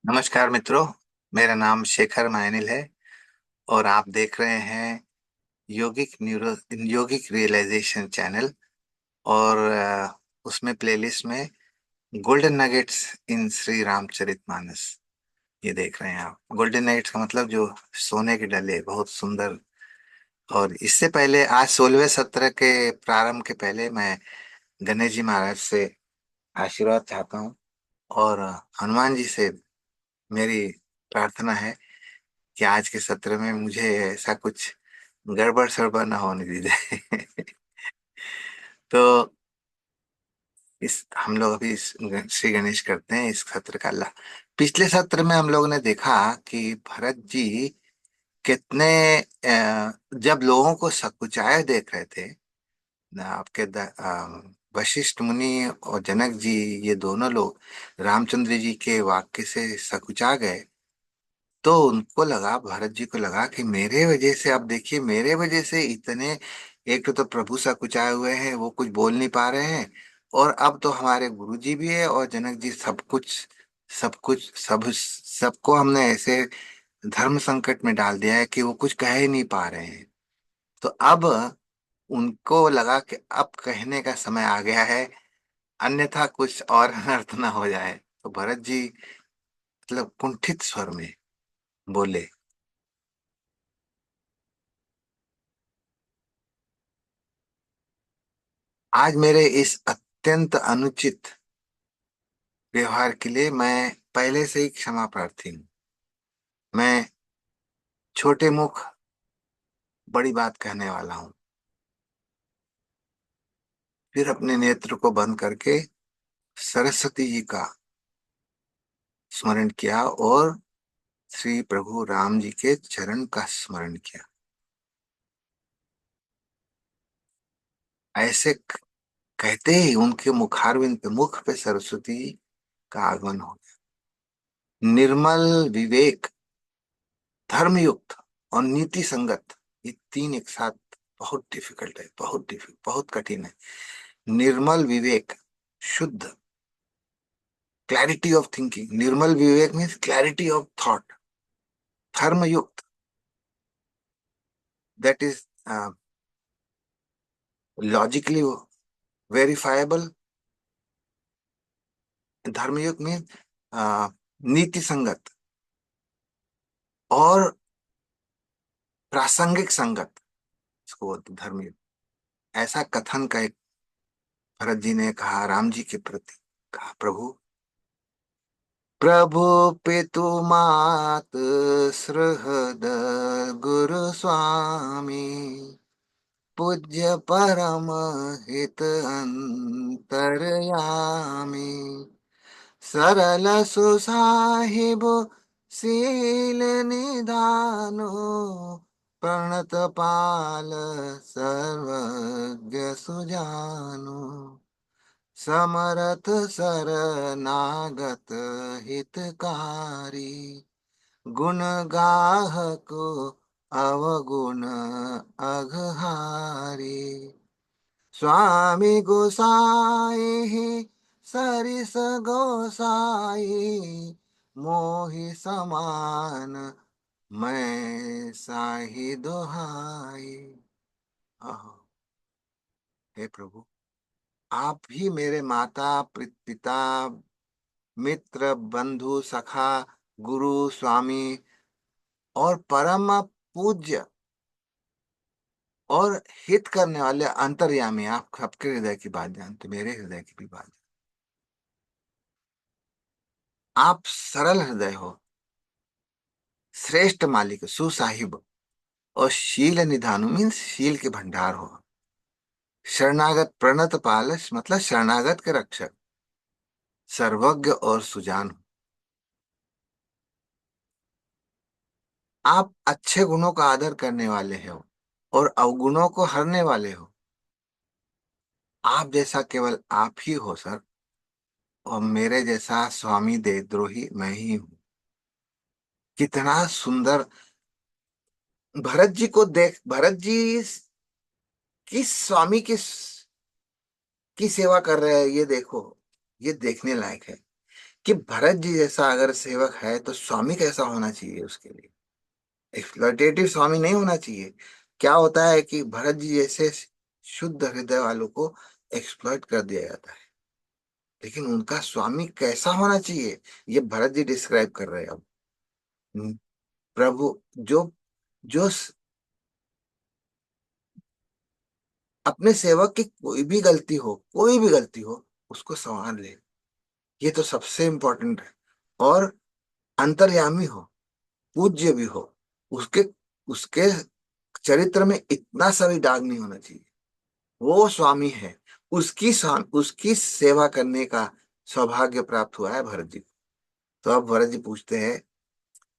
नमस्कार मित्रों। मेरा नाम शेखर मायनिल है और आप देख रहे हैं योगिक रियलाइजेशन चैनल। और उसमें प्लेलिस्ट में गोल्डन नगेट्स इन श्री रामचरितमानस ये देख रहे हैं आप। गोल्डन नगेट्स का मतलब जो सोने के डले, बहुत सुंदर। और इससे पहले आज 16वें सत्र के प्रारंभ के पहले मैं गणेश जी महाराज से आशीर्वाद चाहता हूँ। और हनुमान जी से मेरी प्रार्थना है कि आज के सत्र में मुझे ऐसा कुछ गड़बड़ सड़बड़ ना होने दी जाए। तो इस हम लोग अभी श्री गणेश करते हैं इस सत्र का अल्लाह। पिछले सत्र में हम लोगों ने देखा कि भरत जी कितने जब लोगों को सकुचाए देख रहे थे ना, आपके वशिष्ठ मुनि और जनक जी, ये दोनों लोग रामचंद्र जी के वाक्य से सकुचा गए। तो उनको लगा, भरत जी को लगा कि मेरे वजह से, अब देखिए, मेरे वजह से इतने, एक तो प्रभु सकुचाए हुए हैं, वो कुछ बोल नहीं पा रहे हैं। और अब तो हमारे गुरु जी भी है और जनक जी, सब सबको हमने ऐसे धर्म संकट में डाल दिया है कि वो कुछ कह ही नहीं पा रहे हैं। तो अब उनको लगा कि अब कहने का समय आ गया है, अन्यथा कुछ और अनर्थ ना हो जाए। तो भरत जी मतलब कुंठित स्वर में बोले, आज मेरे इस अत्यंत अनुचित व्यवहार के लिए मैं पहले से ही क्षमा प्रार्थी हूँ। मैं छोटे मुख बड़ी बात कहने वाला हूँ। फिर अपने नेत्र को बंद करके सरस्वती जी का स्मरण किया और श्री प्रभु राम जी के चरण का स्मरण किया। ऐसे कहते ही उनके मुखारविंद पे, मुख पे सरस्वती जी का आगमन हो गया। निर्मल, विवेक, धर्मयुक्त और नीति संगत, ये तीन एक साथ बहुत डिफिकल्ट है, बहुत कठिन है। निर्मल विवेक, शुद्ध, क्लैरिटी ऑफ थिंकिंग। निर्मल विवेक मीन्स क्लैरिटी ऑफ थॉट। धर्मयुक्त, दैट इज लॉजिकली वेरीफाइबल। धर्मयुक्त मीन्स नीति संगत और प्रासंगिक संगत, इसको बोलते धर्मयुक्त। ऐसा कथन का एक भरत जी ने कहा राम जी के प्रति। कहा, प्रभु, प्रभु पितु मात सुहृद गुरु स्वामी, पूज्य परम हित अंतरयामी, सरल सुसाहिब शील निधानो, प्रणत पाल सर्वज्ञ सुजानो, समरथ सरनागत हितकारी, गुण गाहक अवगुण अघहारी, स्वामी गोसाई सरिस गोसाई, मोहि समान मैं साही दुहाई। आहो, हे प्रभु, आप ही मेरे माता पिता, मित्र, बंधु, सखा, गुरु, स्वामी और परम पूज्य और हित करने वाले अंतर्यामी। आप सबके हृदय की बात जानते, मेरे हृदय की भी बात। आप सरल हृदय हो, श्रेष्ठ मालिक, सुसाहिब और शील निधानु मीन्स शील के भंडार हो। शरणागत, प्रणत पालस मतलब शरणागत के रक्षक, सर्वज्ञ और सुजान हो। आप अच्छे गुणों का आदर करने वाले हो और अवगुणों को हरने वाले हो। आप जैसा केवल आप ही हो सर, और मेरे जैसा स्वामी देशद्रोही मैं ही हूं। कितना सुंदर। भरत जी को देख, भरत जी किस स्वामी की सेवा कर रहे हैं, ये देखो, ये देखने लायक है कि भरत जी जैसा अगर सेवक है तो स्वामी कैसा होना चाहिए उसके लिए। एक्सप्लॉइटेटिव स्वामी नहीं होना चाहिए। क्या होता है कि भरत जी जैसे शुद्ध हृदय वालों को एक्सप्लॉइट कर दिया जाता है, लेकिन उनका स्वामी कैसा होना चाहिए ये भरत जी डिस्क्राइब कर रहे हैं अब। प्रभु जो जो अपने सेवक की कोई भी गलती हो उसको संभाल ले, ये तो सबसे इंपॉर्टेंट है। और अंतर्यामी हो, पूज्य भी हो, उसके उसके चरित्र में इतना सा भी दाग नहीं होना चाहिए। वो स्वामी है, उसकी सेवा करने का सौभाग्य प्राप्त हुआ है भरत जी को। तो अब भरत जी पूछते हैं,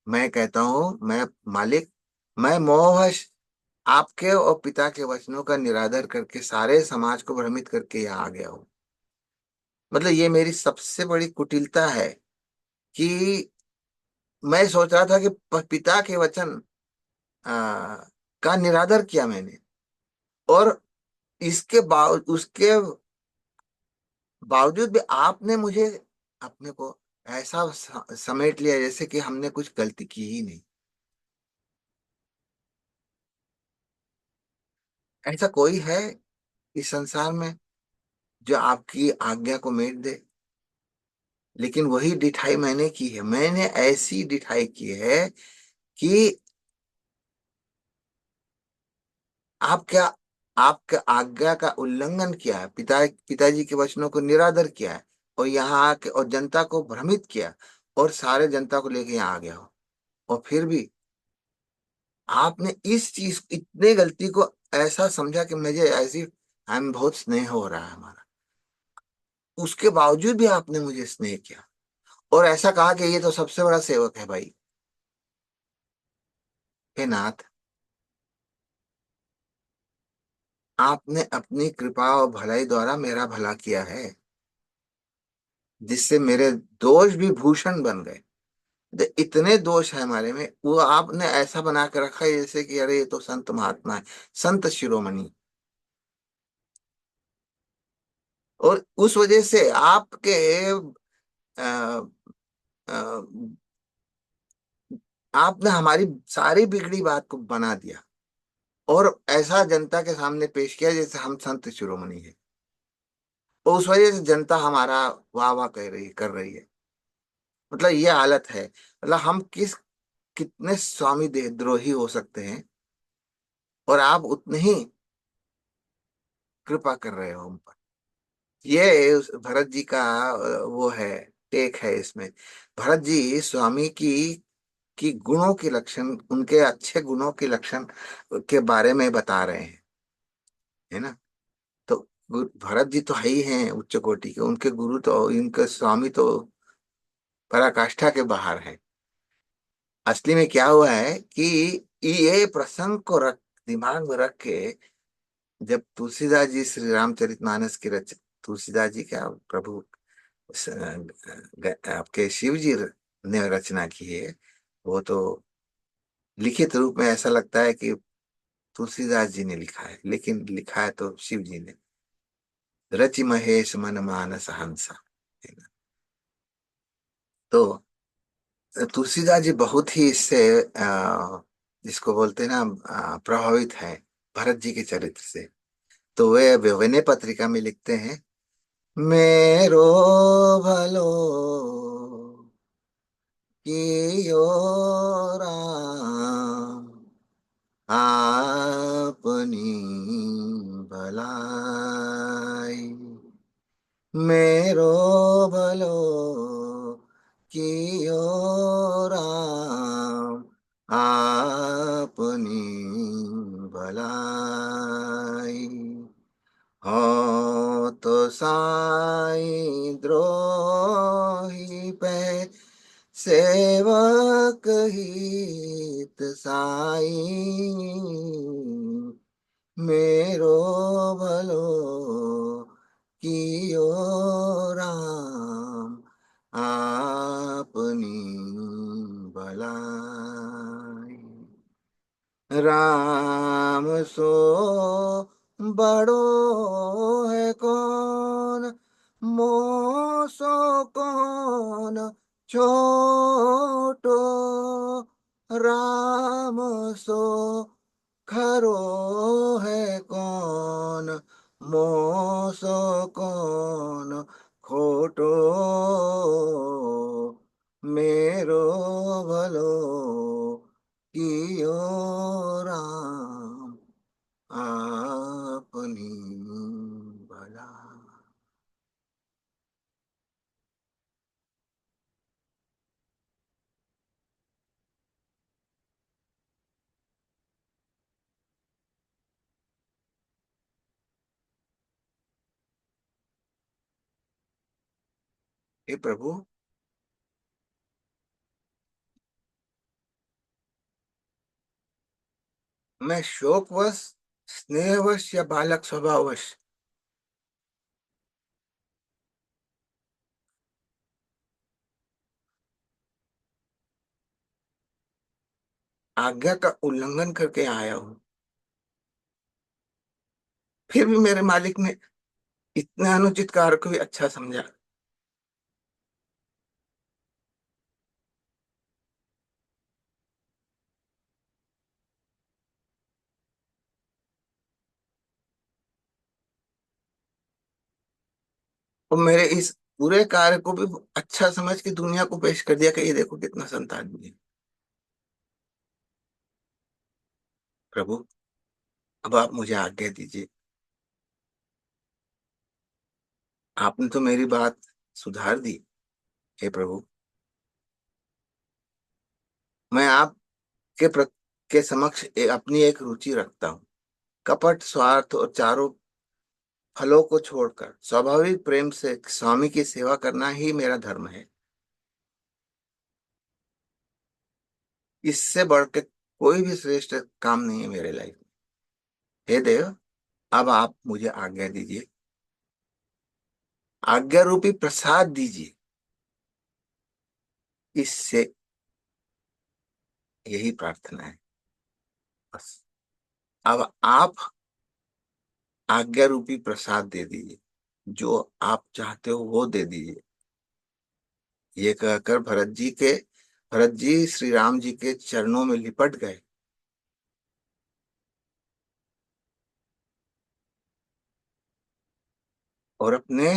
मैं कहता हूँ मैं मालिक, मैं मोहवश आपके और पिता के वचनों का निरादर करके सारे समाज को भ्रमित करके यहाँ आ गया हूँ। मतलब ये मेरी सबसे बड़ी कुटिलता है कि मैं सोच रहा था कि पिता के वचन आ, का निरादर किया मैंने, और उसके बावजूद भी आपने मुझे अपने को ऐसा समेट लिया जैसे कि हमने कुछ गलती की ही नहीं। ऐसा कोई है इस संसार में जो आपकी आज्ञा को मेट दे? लेकिन वही डिठाई मैंने की है, मैंने ऐसी डिठाई की है कि आप क्या आपके आज्ञा का उल्लंघन किया है, पिताजी के वचनों को निरादर किया है, और यहाँ आके और जनता को भ्रमित किया, और सारे जनता को लेके यहाँ आ गया हो। और फिर भी आपने इस चीज इतने गलती को ऐसा समझा कि मुझे ऐसी हम बहुत स्नेह हो रहा है हमारा, उसके बावजूद भी आपने मुझे स्नेह किया और ऐसा कहा कि ये तो सबसे बड़ा सेवक है भाई। हे नाथ, आपने अपनी कृपा और भलाई द्वारा मेरा भला किया है, जिससे मेरे दोष भी भूषण बन गए। इतने दोष है हमारे में, वो आपने ऐसा बना के रखा है जैसे कि अरे ये तो संत महात्मा है, संत शिरोमणि। और उस वजह से आपके अ, अ, आपने हमारी सारी बिगड़ी बात को बना दिया और ऐसा जनता के सामने पेश किया जैसे हम संत शिरोमणि है, और उस वजह से जनता हमारा वाह वाह कर रही है। मतलब ये हालत है। मतलब हम कितने स्वामी देहद्रोही हो सकते हैं, और आप उतने ही कृपा कर रहे हो हम पर। ये भरत जी का वो है, टेक है इसमें। भरत जी स्वामी की गुणों के लक्षण, उनके अच्छे गुणों के लक्षण के बारे में बता रहे हैं, है ना। तो भरत जी तो है ही हैं उच्च कोटि के, उनके गुरु तो, इनके स्वामी तो पराकाष्ठा के बाहर है। असली में क्या हुआ है कि ये प्रसंग को दिमाग में रख के, जब तुलसीदास जी श्री रामचरितमानस की तुलसीदास जी क्या प्रभु आपके शिव जी ने रचना की है, वो तो लिखित रूप में ऐसा लगता है कि तुलसीदास जी ने लिखा है, लेकिन लिखा है तो शिव जी ने। रचि महेश मन मानस हंसा, है ना। तो तुलसीदास जी बहुत ही इससे जिसको बोलते हैं ना प्रभावित है भरत जी के चरित्र से। तो वे विनय पत्रिका में लिखते हैं, मेरो भलो कियो राम, आपनी भलाई, मेरो भलो कियो राम, आपनी भलाई, हो तो साईं द्रोही पे सेवक हित साईं, मेरो भलो कियो राम, आपनी भलाई, राम सो बड़ो है कौन, मोसो कौन छोटो राम सो खरो है कौन मोसो कौन खोटो मेरो भलो कियो राम आपनी भला। हे प्रभु, मैं शोकवश, स्नेहवश या बालक स्वभाववश आज्ञा का उल्लंघन करके आया हूं, फिर भी मेरे मालिक ने इतने अनुचित कार्य को भी अच्छा समझा। और मेरे इस बुरे कार्य को भी अच्छा समझ के दुनिया को पेश कर दिया कि ये देखो कितना संत आदमी है। प्रभु, अब आप मुझे आज्ञा दीजिए। आपने तो मेरी बात सुधार दी। हे प्रभु, मैं आपके के समक्ष अपनी एक रुचि रखता हूँ। कपट, स्वार्थ और चारों फलों को छोड़कर स्वाभाविक प्रेम से स्वामी की सेवा करना ही मेरा धर्म है। इससे बढ़ के कोई भी श्रेष्ठ काम नहीं है मेरे लाइफ में। हे देव, अब आप मुझे आज्ञा दीजिए, आज्ञा रूपी प्रसाद दीजिए। इससे यही प्रार्थना है बस। अब आप आज्ञा रूपी प्रसाद दे दीजिए, जो आप चाहते हो वो दे दीजिए। ये कहकर भरत जी श्री राम जी के चरणों में लिपट गए और अपने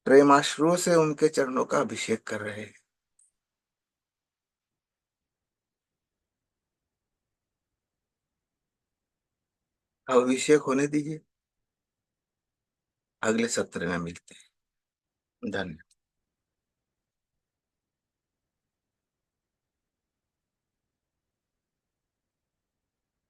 प्रेमाश्रुओं से उनके चरणों का अभिषेक कर रहे हैं। अब अभिषेक होने दीजिए। अगले सत्र में मिलते हैं। धन्यवाद।